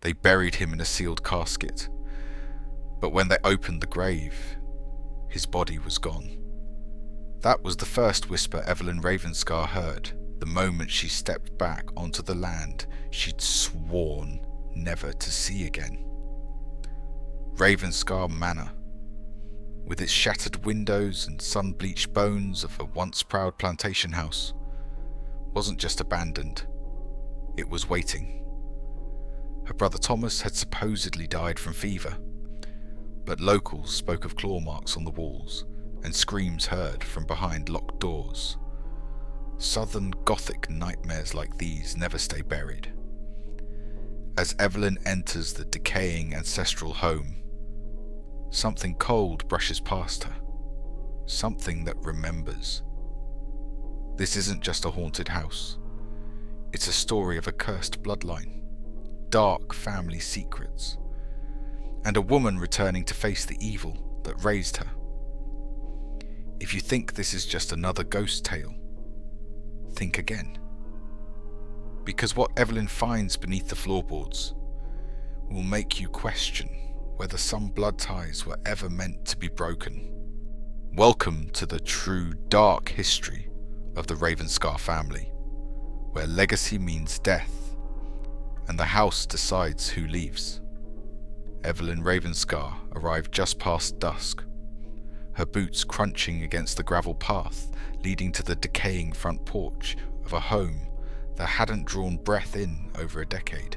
They buried him in a sealed casket, but when they opened the grave, his body was gone. That was the first whisper Evelyn Ravenscar heard the moment she stepped back onto the land she'd sworn never to see again. Ravenscar Manor, with its shattered windows and sun-bleached bones of a once-proud plantation house, wasn't just abandoned, it was waiting. Her brother Thomas had supposedly died from fever, but locals spoke of claw marks on the walls and screams heard from behind locked doors. Southern Gothic nightmares like these never stay buried. As Evelyn enters the decaying ancestral home, something cold brushes past her, something that remembers. This isn't just a haunted house. It's a story of a cursed bloodline, dark family secrets, and a woman returning to face the evil that raised her. If you think this is just another ghost tale, think again. Because what Evelyn finds beneath the floorboards will make you question whether some blood ties were ever meant to be broken. Welcome to the true dark history of the Ravenscar family, where legacy means death, and the house decides who leaves. Evelyn Ravenscar arrived just past dusk, her boots crunching against the gravel path leading to the decaying front porch of a home that hadn't drawn breath in over a decade.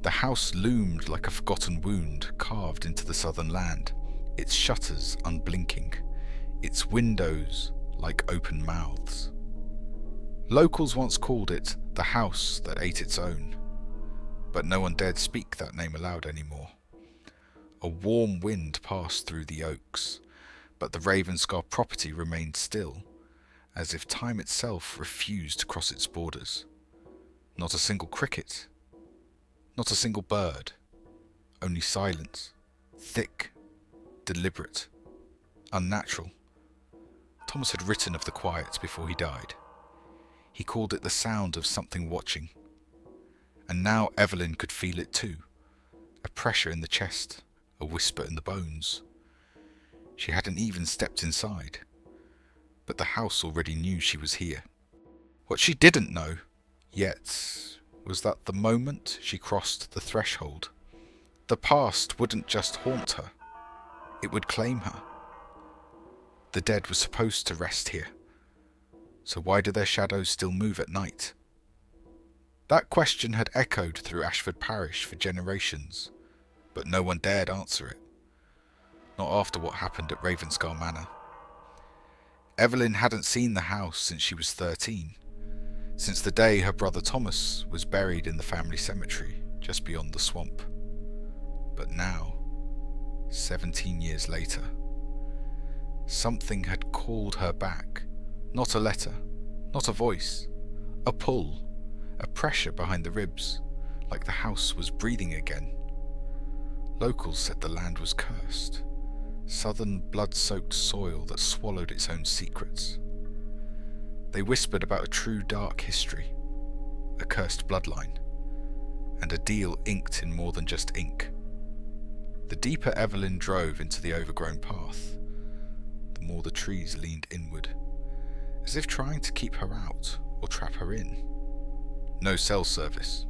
The house loomed like a forgotten wound carved into the southern land, its shutters unblinking, its windows like open mouths. Locals once called it the house that ate its own, but no one dared speak that name aloud anymore. A warm wind passed through the oaks, but the Ravenscar property remained still, as if time itself refused to cross its borders. Not a single cricket, not a single bird, only silence, thick, deliberate, unnatural. Thomas had written of the quiet before he died. He called it the sound of something watching. And now Evelyn could feel it too, a pressure in the chest, a whisper in the bones. She hadn't even stepped inside, but the house already knew she was here. What she didn't know yet was that the moment she crossed the threshold, the past wouldn't just haunt her, it would claim her. The dead were supposed to rest here, so why do their shadows still move at night? That question had echoed through Ashford Parish for generations, but no one dared answer it. Not after what happened at Ravenscar Manor. Evelyn hadn't seen the house since she was 13, since the day her brother Thomas was buried in the family cemetery just beyond the swamp. But now, 17 years later, something had called her back. Not a letter, not a voice, a pull, a pressure behind the ribs, like the house was breathing again. Locals said the land was cursed, southern blood-soaked soil that swallowed its own secrets. They whispered about a true dark history, a cursed bloodline, and a deal inked in more than just ink. The deeper Evelyn drove into the overgrown path, the more the trees leaned inward, as if trying to keep her out or trap her in. No cell service,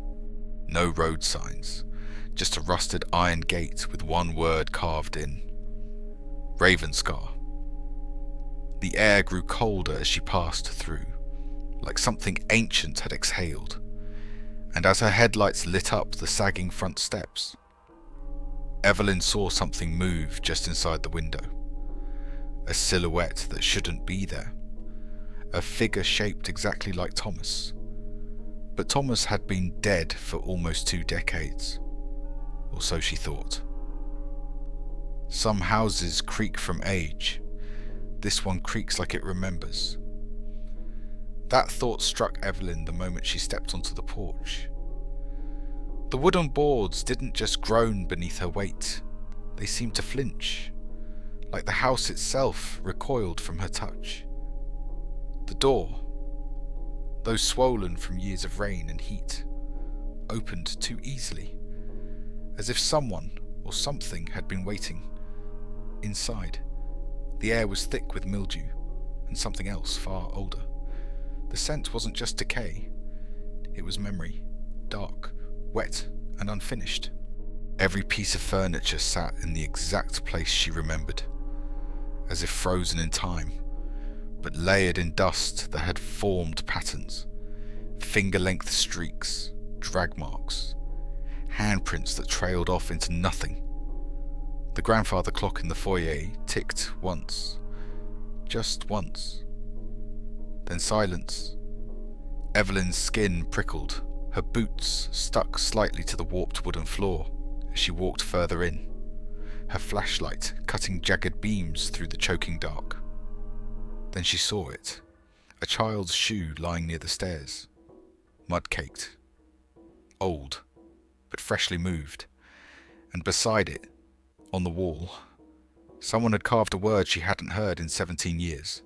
no road signs, just a rusted iron gate with one word carved in: Ravenscar. The air grew colder as she passed through, like something ancient had exhaled, and as her headlights lit up the sagging front steps, Evelyn saw something move just inside the window. A silhouette that shouldn't be there. A figure shaped exactly like Thomas. But Thomas had been dead for almost 2 decades, or so she thought. Some houses creak from age. This one creaks like it remembers. That thought struck Evelyn the moment she stepped onto the porch. The wooden boards didn't just groan beneath her weight. They seemed to flinch, like the house itself recoiled from her touch. The door, though swollen from years of rain and heat, opened too easily, as if someone or something had been waiting. Inside, the air was thick with mildew and something else far older. The scent wasn't just decay, it was memory, dark, wet and unfinished. Every piece of furniture sat in the exact place she remembered, as if frozen in time, but layered in dust that had formed patterns, finger-length streaks, drag marks, handprints that trailed off into nothing. The grandfather clock in the foyer ticked once, just once. Then silence. Evelyn's skin prickled, her boots stuck slightly to the warped wooden floor as she walked further in, her flashlight cutting jagged beams through the choking dark. Then she saw it, a child's shoe lying near the stairs, mud-caked, old, but freshly moved, and beside it, on the wall, someone had carved a word she hadn't heard in 17 years.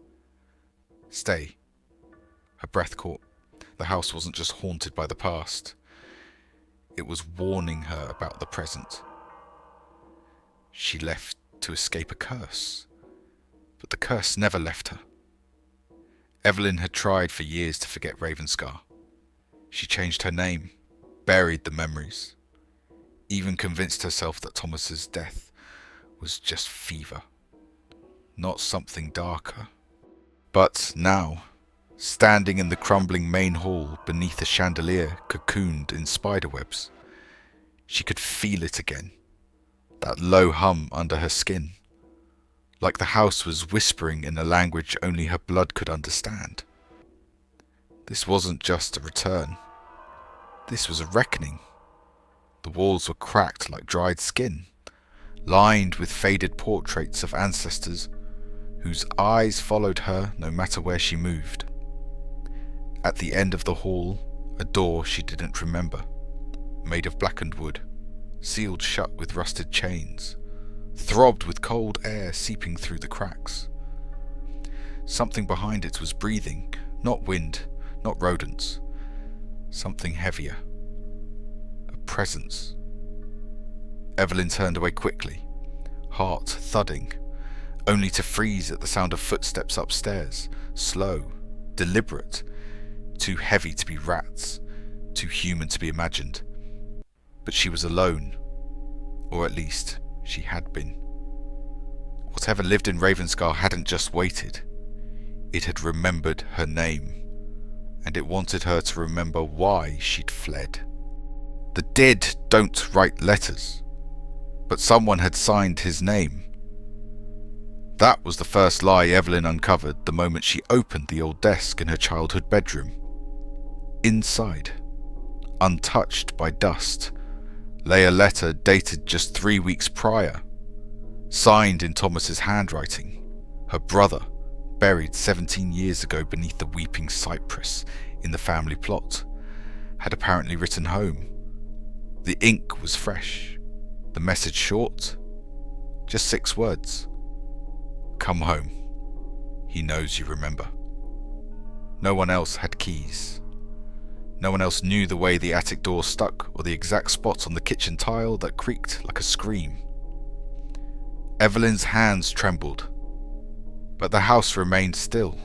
Stay. Her breath caught. The house wasn't just haunted by the past. It was warning her about the present. She left to escape a curse, but the curse never left her. Evelyn had tried for years to forget Ravenscar. She changed her name, buried the memories, even convinced herself that Thomas's death was just fever, not something darker. But now, standing in the crumbling main hall beneath a chandelier cocooned in spiderwebs, she could feel it again, that low hum under her skin, like the house was whispering in a language only her blood could understand. This wasn't just a return. This was a reckoning. The walls were cracked like dried skin, lined with faded portraits of ancestors whose eyes followed her no matter where she moved. At the end of the hall, a door she didn't remember, made of blackened wood, sealed shut with rusted chains, throbbed with cold air seeping through the cracks. Something behind it was breathing, not wind, not rodents, something heavier. A presence. Evelyn turned away quickly, heart thudding, only to freeze at the sound of footsteps upstairs, slow, deliberate, too heavy to be rats, too human to be imagined. But she was alone, or at least she had been. Whatever lived in Ravenscar hadn't just waited, it had remembered her name, and it wanted her to remember why she'd fled. The dead don't write letters, but someone had signed his name. That was the first lie Evelyn uncovered the moment she opened the old desk in her childhood bedroom. Inside, untouched by dust, lay a letter dated just 3 weeks prior, signed in Thomas's handwriting. Her brother, buried 17 years ago beneath the weeping cypress in the family plot, had apparently written home. The ink was fresh, the message short, just 6 words. Come home. He knows you remember. No one else had keys. No one else knew the way the attic door stuck or the exact spot on the kitchen tile that creaked like a scream. Evelyn's hands trembled, but the house remained still,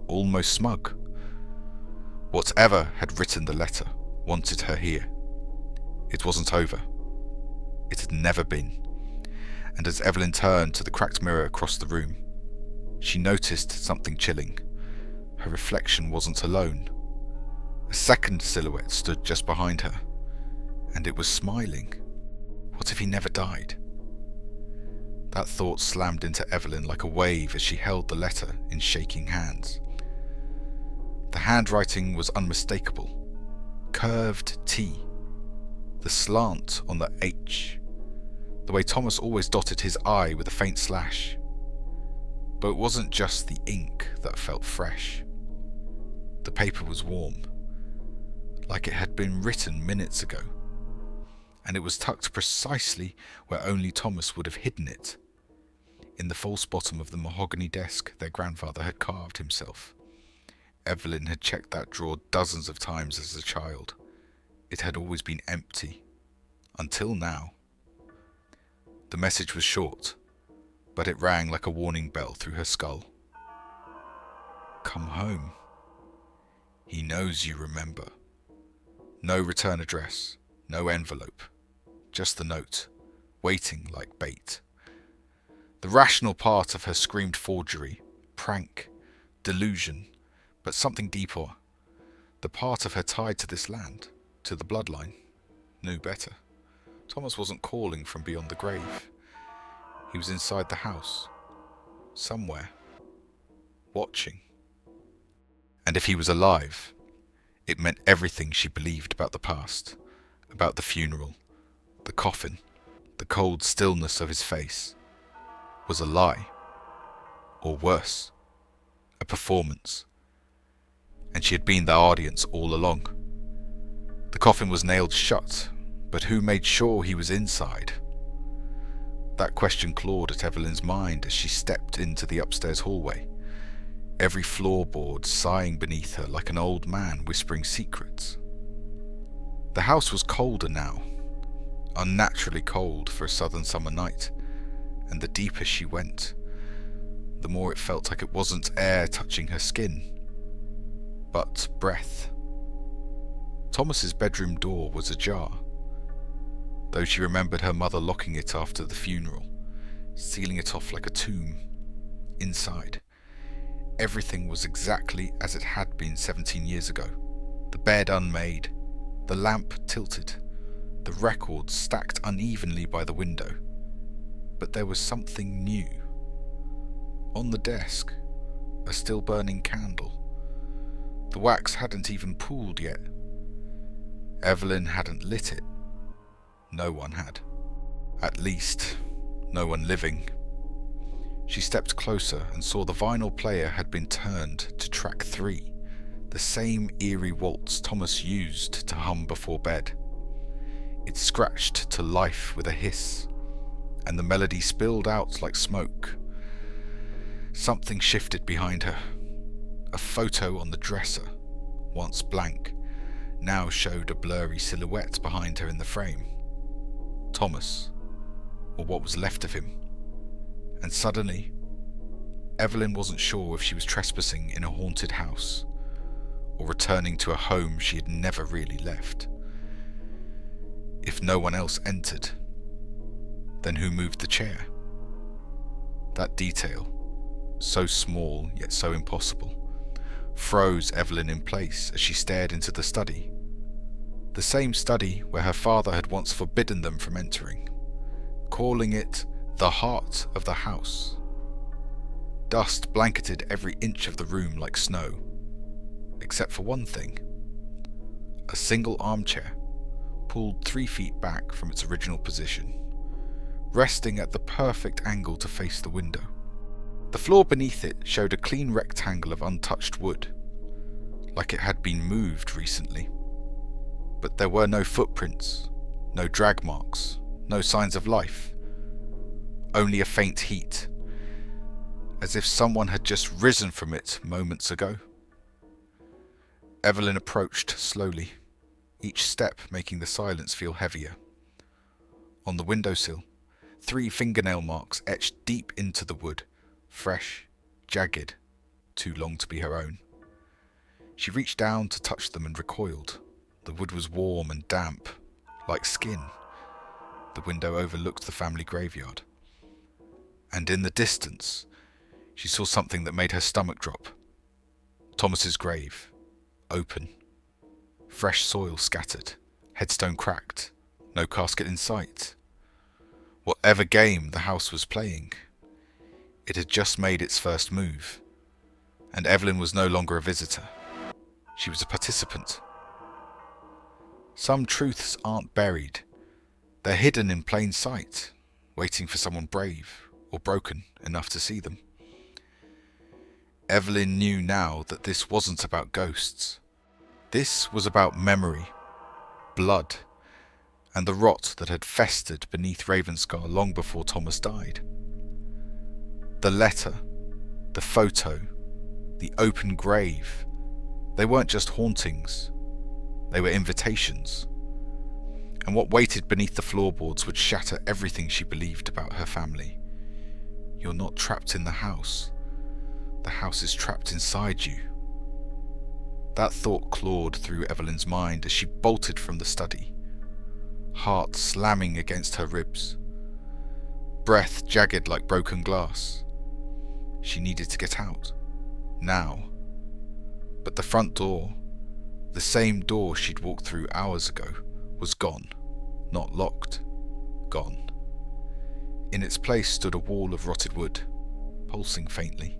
almost smug. Whatever had written the letter wanted her here. It wasn't over. It had never been. And as Evelyn turned to the cracked mirror across the room, she noticed something chilling. Her reflection wasn't alone. A second silhouette stood just behind her, and it was smiling. What if he never died? That thought slammed into Evelyn like a wave as she held the letter in shaking hands. The handwriting was unmistakable. Curved T. The slant on the H. The way Thomas always dotted his I with a faint slash. But it wasn't just the ink that felt fresh. The paper was warm, like it had been written minutes ago, and it was tucked precisely where only Thomas would have hidden it, in the false bottom of the mahogany desk their grandfather had carved himself. Evelyn had checked that drawer dozens of times as a child. It had always been empty, Until now. The message was short, but it rang like a warning bell through her skull. Come home. He knows you remember. No return address, no envelope, just the note, waiting like bait. The rational part of her screamed forgery, prank, delusion, but something deeper. The part of her tied to this land, to the bloodline, knew better. Thomas wasn't calling from beyond the grave. He was inside the house, somewhere, watching. And if he was alive, it meant everything she believed about the past, about the funeral, the coffin, the cold stillness of his face, was a lie, or worse, a performance. And she had been the audience all along. The coffin was nailed shut, but who made sure he was inside? That question clawed at Evelyn's mind as she stepped into the upstairs hallway, every floorboard sighing beneath her like an old man whispering secrets. The house was colder now, unnaturally cold for a southern summer night, and the deeper she went, the more it felt like it wasn't air touching her skin, but breath. Thomas's bedroom door was ajar, though she remembered her mother locking it after the funeral, sealing it off like a tomb. Inside, everything was exactly as it had been 17 years ago. The bed unmade, the lamp tilted, the records stacked unevenly by the window. But there was something new. On the desk, a still burning candle. The wax hadn't even pooled yet. Evelyn hadn't lit it. No one had. At least, no one living. She stepped closer and saw the vinyl player had been turned to track 3, the same eerie waltz Thomas used to hum before bed. It scratched to life with a hiss, and the melody spilled out like smoke. Something shifted behind her. A photo on the dresser, once blank, now showed a blurry silhouette behind her in the frame. Thomas, or what was left of him. And suddenly, Evelyn wasn't sure if she was trespassing in a haunted house, or returning to a home she had never really left. If no one else entered, then who moved the chair? That detail, so small yet so impossible, froze Evelyn in place as she stared into the study. The same study where her father had once forbidden them from entering, calling it the heart of the house. Dust blanketed every inch of the room like snow, except for one thing. A single armchair, pulled 3 feet back from its original position, resting at the perfect angle to face the window. The floor beneath it showed a clean rectangle of untouched wood, like it had been moved recently. But there were no footprints, no drag marks, no signs of life. Only a faint heat, as if someone had just risen from it moments ago. Evelyn approached slowly, each step making the silence feel heavier. On the windowsill, 3 fingernail marks etched deep into the wood, fresh, jagged, too long to be her own. She reached down to touch them and recoiled. The wood was warm and damp, like skin. The window overlooked the family graveyard. And in the distance, she saw something that made her stomach drop. Thomas's grave, open. Fresh soil scattered, headstone cracked, no casket in sight. Whatever game the house was playing, it had just made its first move, and Evelyn was no longer a visitor. She was a participant. Some truths aren't buried. They're hidden in plain sight, waiting for someone brave or broken enough to see them. Evelyn knew now that this wasn't about ghosts. This was about memory, blood, and the rot that had festered beneath Ravenscar long before Thomas died. The letter, the photo, the open grave, they weren't just hauntings, they were invitations. and what waited beneath the floorboards would shatter everything she believed about her family. You're not trapped in the house. The house is trapped inside you. That thought clawed through Evelyn's mind as she bolted from the study, heart slamming against her ribs, breath jagged like broken glass. She needed to get out, now. But the front door, the same door she'd walked through hours ago, was gone. Not locked. Gone. In its place stood a wall of rotted wood, pulsing faintly,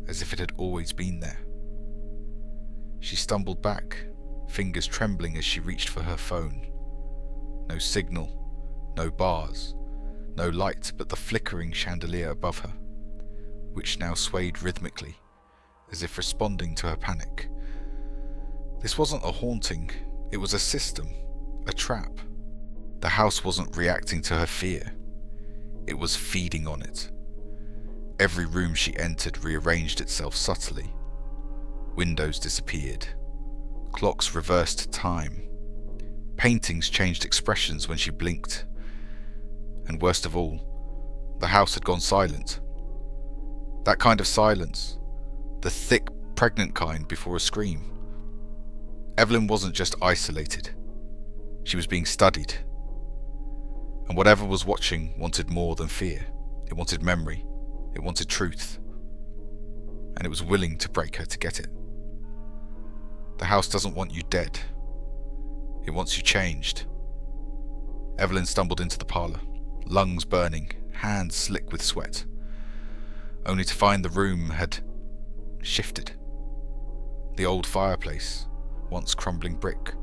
as if it had always been there. She stumbled back, fingers trembling as she reached for her phone. No signal, no bars, no light but the flickering chandelier above her, which now swayed rhythmically, as if responding to her panic. This wasn't a haunting, it was a system, a trap. The house wasn't reacting to her fear, it was feeding on it. Every room she entered rearranged itself subtly. Windows disappeared. Clocks reversed time. Paintings changed expressions when she blinked. And worst of all, the house had gone silent. That kind of silence, the thick, pregnant kind before a scream. Evelyn wasn't just isolated. She was being studied. And whatever was watching wanted more than fear. It wanted memory. It wanted truth. And it was willing to break her to get it. The house doesn't want you dead. It wants you changed. Evelyn stumbled into the parlour, lungs burning, hands slick with sweat, only to find the room had shifted. The old fireplace, once crumbling brick,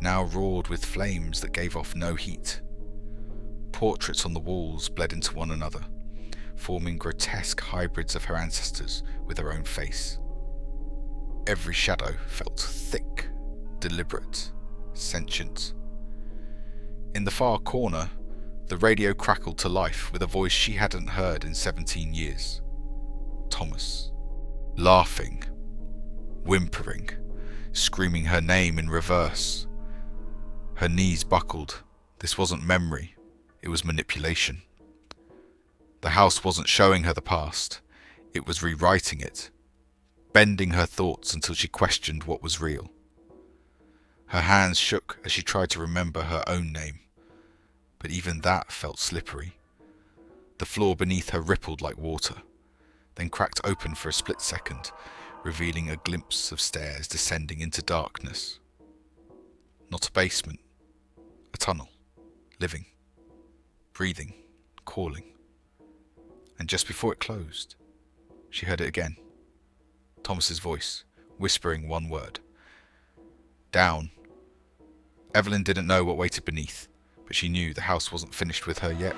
now roared with flames that gave off no heat. Portraits on the walls bled into one another, forming grotesque hybrids of her ancestors with her own face. Every shadow felt thick, deliberate, sentient. In the far corner, the radio crackled to life with a voice she hadn't heard in 17 years. Thomas. Laughing, whimpering, screaming her name in reverse. Her knees buckled. This wasn't memory, it was manipulation. The house wasn't showing her the past, it was rewriting it, bending her thoughts until she questioned what was real. Her hands shook as she tried to remember her own name, but even that felt slippery. The floor beneath her rippled like water, then cracked open for a split second, revealing a glimpse of stairs descending into darkness. Not a basement, a tunnel, living, breathing, calling. And just before it closed, she heard it again. Thomas's voice, whispering one word. Down. Evelyn didn't know what waited beneath, but she knew the house wasn't finished with her yet.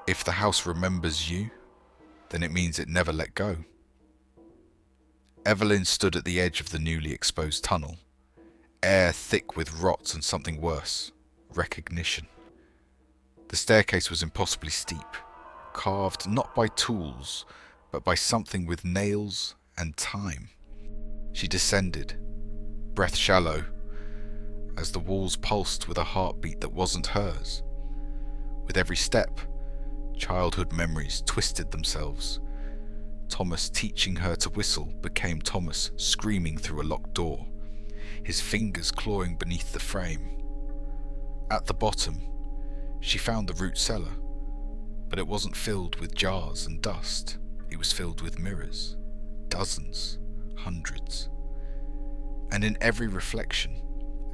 If the house remembers you, then it means it never let go. Evelyn stood at the edge of the newly exposed tunnel, air thick with rot and something worse, recognition. The staircase was impossibly steep, carved not by tools, but by something with nails and time. She descended, breath shallow, as the walls pulsed with a heartbeat that wasn't hers. With every step, childhood memories twisted themselves. Thomas teaching her to whistle became Thomas screaming through a locked door, his fingers clawing beneath the frame. At the bottom, she found the root cellar, but it wasn't filled with jars and dust. It was filled with mirrors, dozens, hundreds. And in every reflection,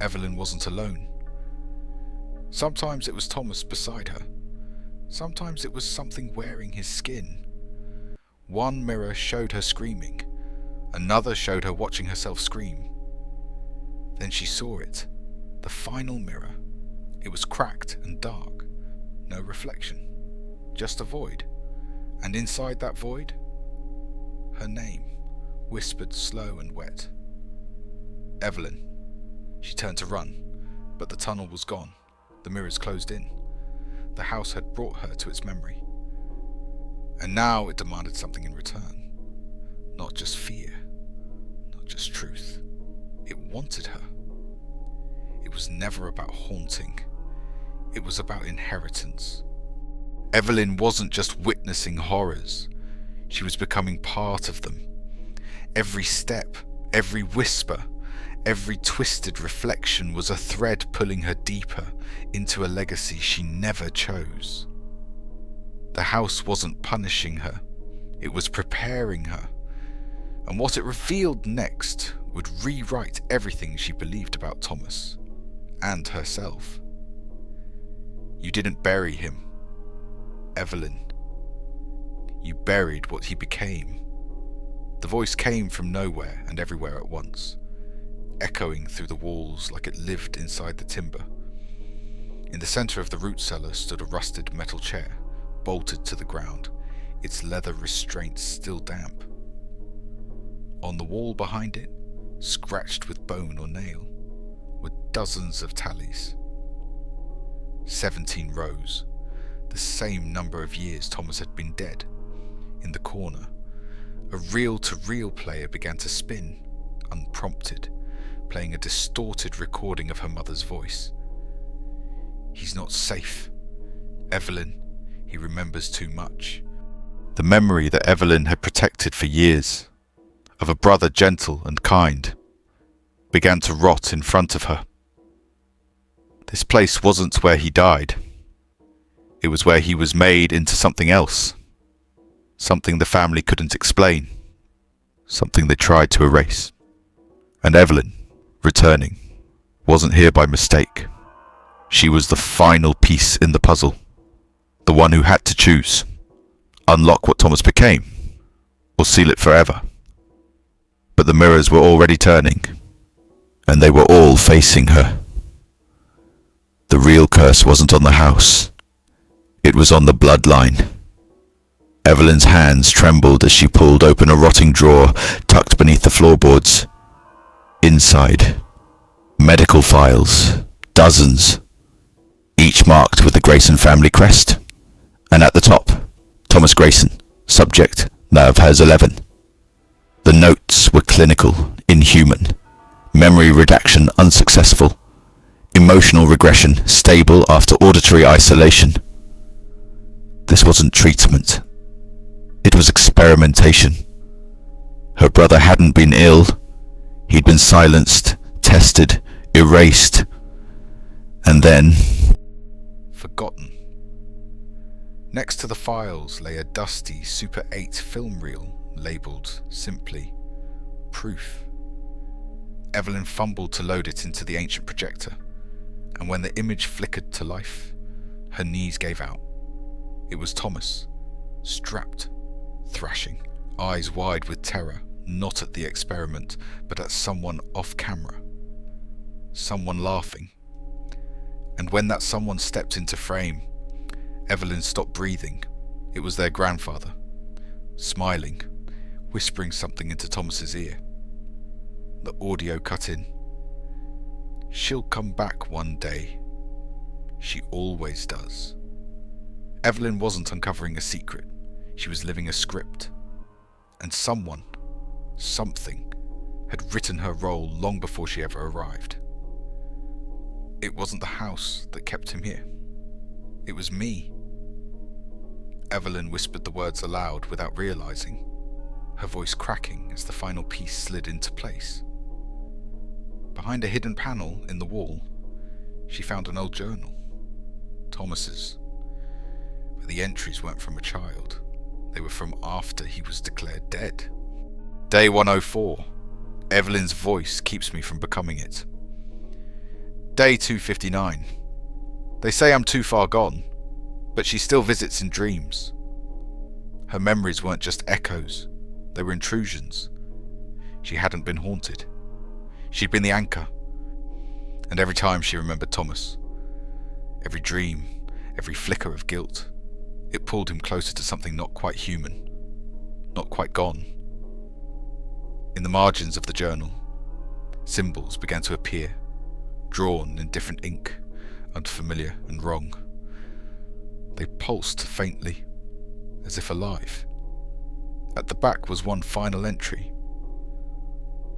Evelyn wasn't alone. Sometimes it was Thomas beside her. Sometimes it was something wearing his skin. One mirror showed her screaming. Another showed her watching herself scream. Then she saw it, the final mirror. It was cracked and dark. No reflection, just a void. And inside that void, her name, whispered slow and wet. Evelyn. She turned to run, but the tunnel was gone. The mirrors closed in. The house had brought her to its memory. And now it demanded something in return. Not just fear, not just truth. It wanted her. It was never about haunting. It was about inheritance. Evelyn wasn't just witnessing horrors. She was becoming part of them. Every step, every whisper, every twisted reflection was a thread pulling her deeper into a legacy she never chose. The house wasn't punishing her. It was preparing her. And what it revealed next would rewrite everything she believed about Thomas and herself. You didn't bury him, Evelyn. You buried what he became. The voice came from nowhere and everywhere at once, echoing through the walls like it lived inside the timber. In the centre of the root cellar stood a rusted metal chair, bolted to the ground, its leather restraints still damp. On the wall behind it, scratched with bone or nail, were dozens of tallies. 17 rows, the same number of years Thomas had been dead. In the corner, a reel-to-reel player began to spin, unprompted, playing a distorted recording of her mother's voice. He's not safe. Evelyn, he remembers too much. The memory that Evelyn had protected for years, of a brother gentle and kind, began to rot in front of her. This place wasn't where he died. It was where he was made into something else. Something the family couldn't explain. Something they tried to erase. And Evelyn, returning, wasn't here by mistake. She was the final piece in the puzzle. The one who had to choose. Unlock what Thomas became, or seal it forever. But the mirrors were already turning, and they were all facing her. The real curse wasn't on the house. It was on the bloodline. Evelyn's hands trembled as she pulled open a rotting drawer tucked beneath the floorboards. Inside, medical files, dozens, each marked with the Grayson family crest. And at the top, Thomas Grayson, subject, nerve has 11. The notes were clinical, inhuman. Memory redaction unsuccessful. Emotional regression stable after auditory isolation. This wasn't treatment. It was experimentation. Her brother hadn't been ill. He'd been silenced, tested, erased, and then forgotten. Next to the files lay a dusty Super 8 film reel labelled simply Proof. Evelyn fumbled to load it into the ancient projector, and when the image flickered to life, her knees gave out. It was Thomas, strapped, thrashing, eyes wide with terror, not at the experiment, but at someone off camera. Someone laughing. And when that someone stepped into frame, Evelyn stopped breathing. It was their grandfather, smiling, whispering something into Thomas's ear. The audio cut in. She'll come back one day. She always does. Evelyn wasn't uncovering a secret. She was living a script. And someone, something, had written her role long before she ever arrived. It wasn't the house that kept him here. It was me. Evelyn whispered the words aloud without realizing, her voice cracking as the final piece slid into place. Behind a hidden panel in the wall, she found an old journal, Thomas's. But the entries weren't from a child. They were from after he was declared dead. Day 104. Evelyn's voice keeps me from becoming it. Day 259. They say I'm too far gone, but she still visits in dreams. Her memories weren't just echoes, they were intrusions. She hadn't been haunted. She'd been the anchor. And every time she remembered Thomas, every dream, every flicker of guilt, it pulled him closer to something not quite human, not quite gone. In the margins of the journal, symbols began to appear, drawn in different ink, unfamiliar and wrong. They pulsed faintly, as if alive. At the back was one final entry.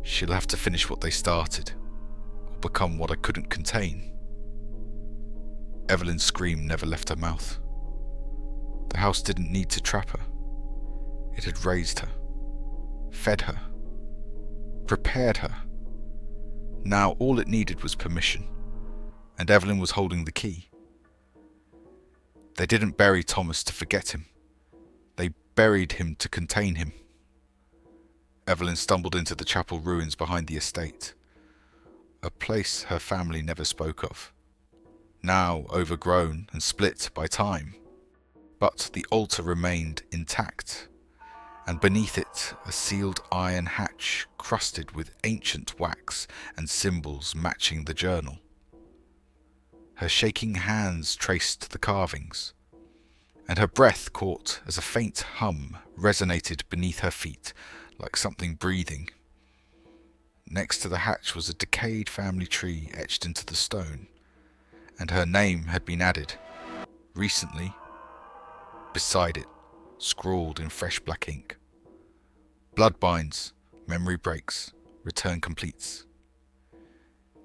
She'll have to finish what they started, or become what I couldn't contain. Evelyn's scream never left her mouth. The house didn't need to trap her. It had raised her, fed her, prepared her. Now all it needed was permission, and Evelyn was holding the key. They didn't bury Thomas to forget him. They buried him to contain him. Evelyn stumbled into the chapel ruins behind the estate, a place her family never spoke of, now overgrown and split by time. But the altar remained intact, and beneath it a sealed iron hatch crusted with ancient wax and symbols matching the journal. Her shaking hands traced the carvings, and her breath caught as a faint hum resonated beneath her feet like something breathing. Next to the hatch was a decayed family tree etched into the stone, and her name had been added, recently, beside it, scrawled in fresh black ink. Blood binds, memory breaks, return completes.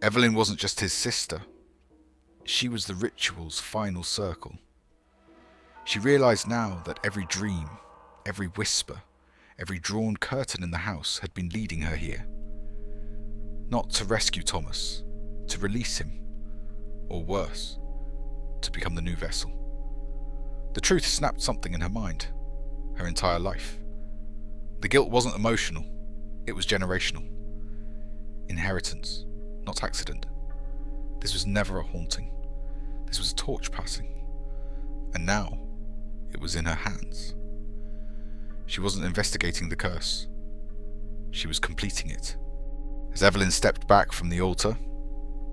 Evelyn wasn't just his sister. She was the ritual's final circle. She realized now that every dream, every whisper, every drawn curtain in the house had been leading her here. Not to rescue Thomas, to release him, or worse, to become the new vessel. The truth snapped something in her mind, her entire life. The guilt wasn't emotional, it was generational. Inheritance, not accident. This was never a haunting. This was a torch passing. And now, it was in her hands. She wasn't investigating the curse. She was completing it. As Evelyn stepped back from the altar,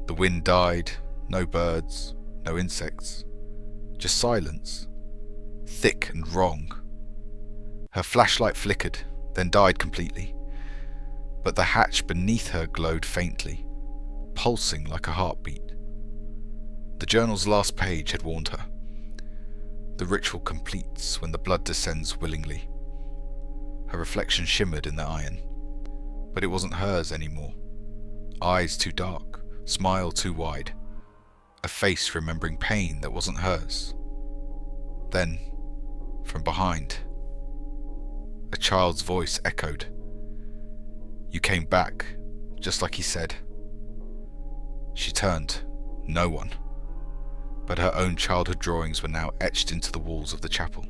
the wind died, no birds, no insects, just silence, thick and wrong. Her flashlight flickered, then died completely, but the hatch beneath her glowed faintly, pulsing like a heartbeat. The journal's last page had warned her. The ritual completes when the blood descends willingly. Her reflection shimmered in the iron, but it wasn't hers anymore. Eyes too dark, smile too wide, a face remembering pain that wasn't hers. Then, from behind, a child's voice echoed. "You came back, just like he said." She turned. No one. But her own childhood drawings were now etched into the walls of the chapel.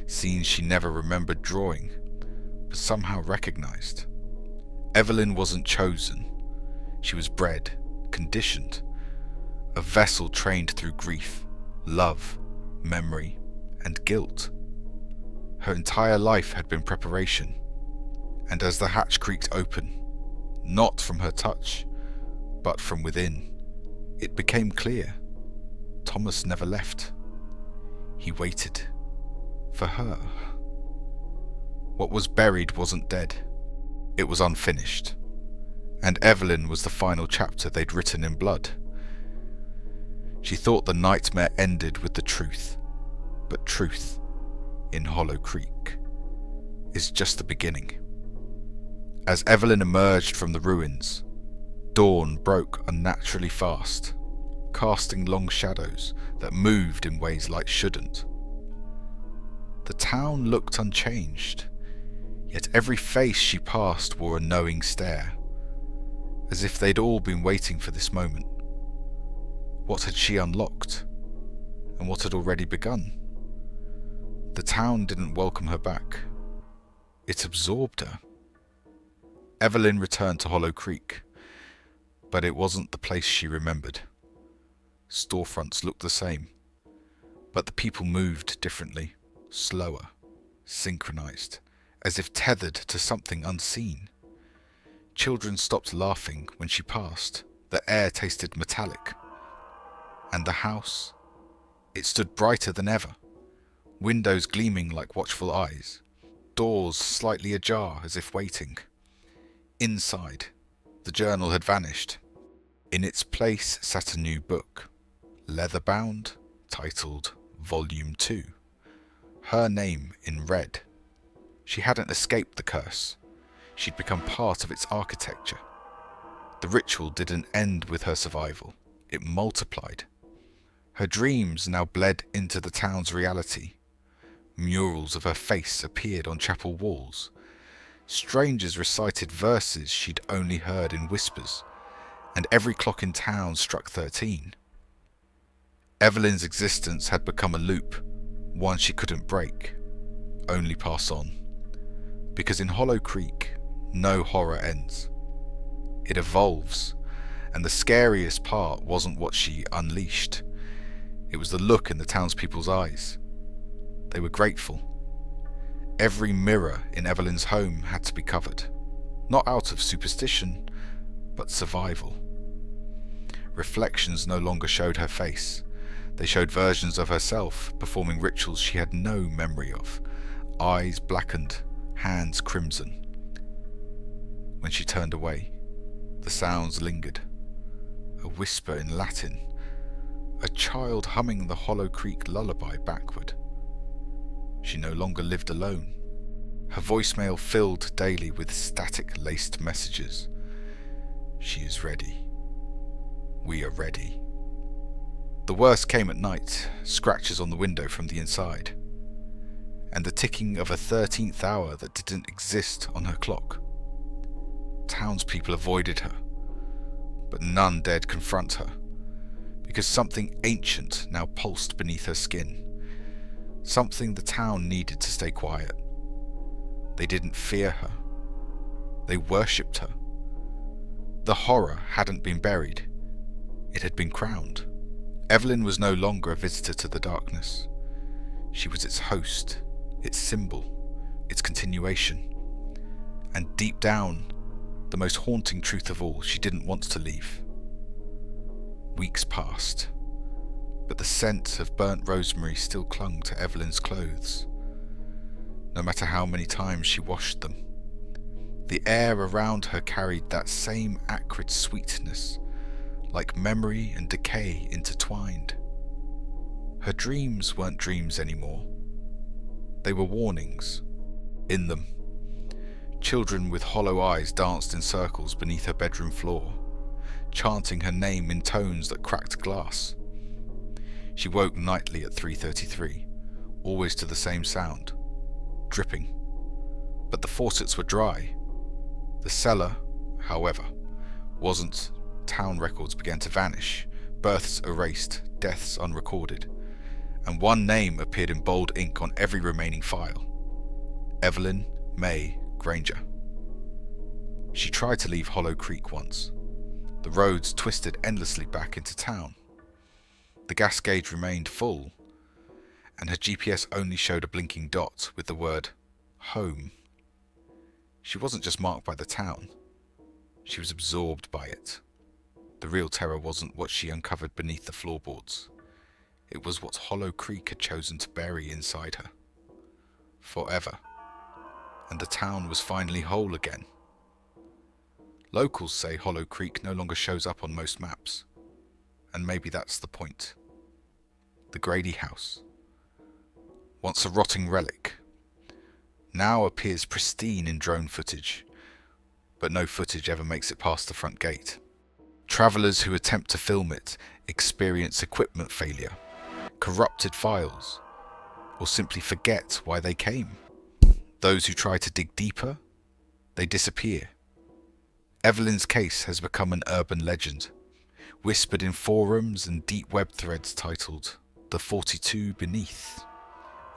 Scenes she never remembered drawing, but somehow recognized. Evelyn wasn't chosen. She was bred, conditioned. A vessel trained through grief, love, memory, and guilt. Her entire life had been preparation. And as the hatch creaked open, not from her touch, but from within, it became clear. Thomas never left. He waited. For her. What was buried wasn't dead. It was unfinished. And Evelyn was the final chapter they'd written in blood. She thought the nightmare ended with the truth. But truth, in Hollow Creek, is just the beginning. As Evelyn emerged from the ruins, dawn broke unnaturally fast, casting long shadows that moved in ways light shouldn't. The town looked unchanged, yet every face she passed wore a knowing stare, as if they'd all been waiting for this moment. What had she unlocked, and what had already begun? The town didn't welcome her back. It absorbed her. Evelyn returned to Hollow Creek, but it wasn't the place she remembered. Storefronts looked the same, but the people moved differently, slower, synchronized, as if tethered to something unseen. Children stopped laughing when she passed. The air tasted metallic. And the house, it stood brighter than ever, windows gleaming like watchful eyes, doors slightly ajar as if waiting. Inside, the journal had vanished. In its place sat a new book, leather-bound, titled Volume 2. Her name in red. She hadn't escaped the curse. She'd become part of its architecture. The ritual didn't end with her survival, it multiplied. Her dreams now bled into the town's reality. Murals of her face appeared on chapel walls. Strangers recited verses she'd only heard in whispers, and every clock in town struck 13. Evelyn's existence had become a loop, one she couldn't break, only pass on. Because in Hollow Creek, no horror ends. It evolves, and the scariest part wasn't what she unleashed. It was the look in the townspeople's eyes. They were grateful. Every mirror in Evelyn's home had to be covered, not out of superstition, but survival. Reflections no longer showed her face. They showed versions of herself performing rituals she had no memory of, eyes blackened, hands crimson. When she turned away, the sounds lingered. A whisper in Latin, a child humming the Hollow Creek lullaby backward. She no longer lived alone. Her voicemail filled daily with static-laced messages. She is ready. We are ready. The worst came at night, scratches on the window from the inside, and the ticking of a 13th hour that didn't exist on her clock. Townspeople avoided her, but none dared confront her, because something ancient now pulsed beneath her skin, something the town needed to stay quiet. They didn't fear her. They worshipped her. The horror hadn't been buried. It had been crowned. Evelyn was no longer a visitor to the darkness. She was its host, its symbol, its continuation. And deep down, the most haunting truth of all, she didn't want to leave. Weeks passed, but the scent of burnt rosemary still clung to Evelyn's clothes. No matter how many times she washed them, the air around her carried that same acrid sweetness, like memory and decay intertwined. Her dreams weren't dreams anymore. They were warnings. In them, children with hollow eyes danced in circles beneath her bedroom floor, chanting her name in tones that cracked glass. She woke nightly at 3:33, always to the same sound, dripping. But the faucets were dry. The cellar, however, wasn't. Town records began to vanish, births erased, deaths unrecorded, and one name appeared in bold ink on every remaining file: Evelyn May Granger. She tried to leave Hollow Creek once. The roads twisted endlessly back into town. The gas gauge remained full, and her GPS only showed a blinking dot with the word home. She wasn't just marked by the town, she was absorbed by it. The real terror wasn't what she uncovered beneath the floorboards. It was what Hollow Creek had chosen to bury inside her. Forever. And the town was finally whole again. Locals say Hollow Creek no longer shows up on most maps. And maybe that's the point. The Grady house, once a rotting relic, now appears pristine in drone footage, but no footage ever makes it past the front gate. Travellers who attempt to film it experience equipment failure, corrupted files, or simply forget why they came. Those who try to dig deeper, they disappear. Evelyn's case has become an urban legend, whispered in forums and deep web threads titled The 42 Beneath.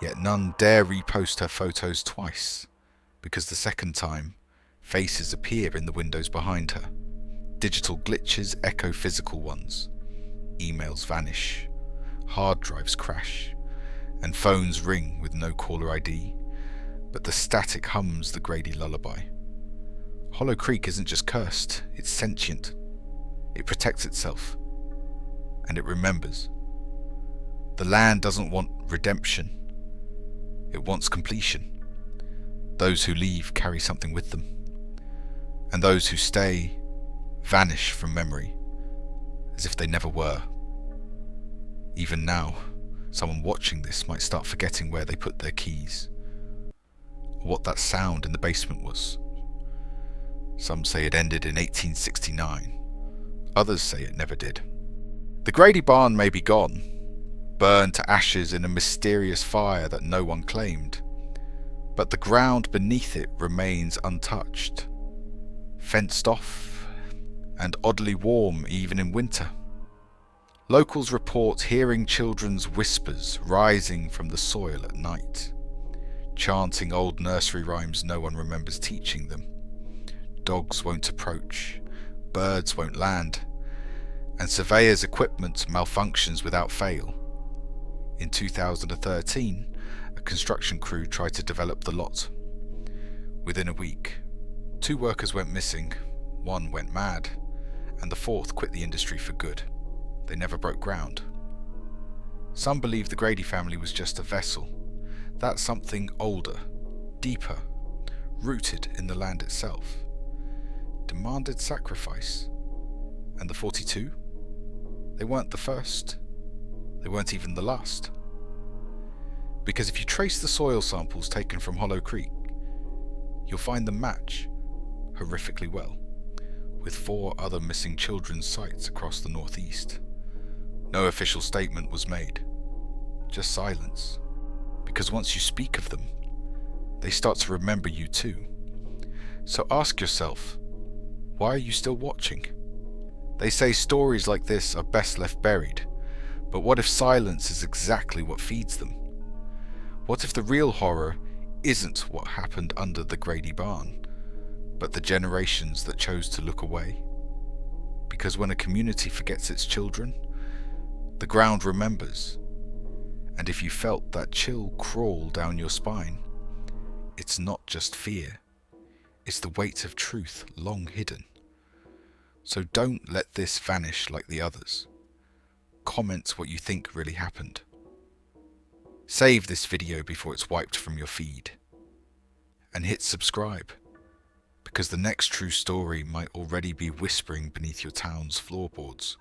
Yet none dare repost her photos twice, because the second time, faces appear in the windows behind her. Digital glitches echo physical ones. Emails vanish, hard drives crash, and phones ring with no caller ID, but the static hums the Grady lullaby. Hollow Creek isn't just cursed, it's sentient. It protects itself, and it remembers. The land doesn't want redemption, it wants completion. Those who leave carry something with them, and those who stay vanish from memory, as if they never were. Even now, someone watching this might start forgetting where they put their keys, or what that sound in the basement was. Some say it ended in 1869, Others say it never did. The Grady barn may be gone, burned to ashes in a mysterious fire that no one claimed, but the ground beneath it remains untouched, fenced off, and oddly warm even in winter. Locals report hearing children's whispers rising from the soil at night, chanting old nursery rhymes no one remembers teaching them. Dogs won't approach, birds won't land, and surveyors' equipment malfunctions without fail. In 2013, a construction crew tried to develop the lot. Within a week, 2 workers went missing, 1 went mad, and the 4th quit the industry for good. They never broke ground. Some believe the Grady family was just a vessel, that something older, deeper, rooted in the land itself, demanded sacrifice. And the 42? They weren't the first. They weren't even the last. Because if you trace the soil samples taken from Hollow Creek, you'll find them match horrifically well with 4 other missing children's sites across the northeast. No official statement was made, just silence. Because once you speak of them, they start to remember you too. So ask yourself, why are you still watching? They say stories like this are best left buried, but what if silence is exactly what feeds them? What if the real horror isn't what happened under the Grady barn, but the generations that chose to look away? Because when a community forgets its children, the ground remembers. And if you felt that chill crawl down your spine, it's not just fear, it's the weight of truth long hidden. So don't let this vanish like the others. Comment what you think really happened. Save this video before it's wiped from your feed. And hit subscribe, because the next true story might already be whispering beneath your town's floorboards.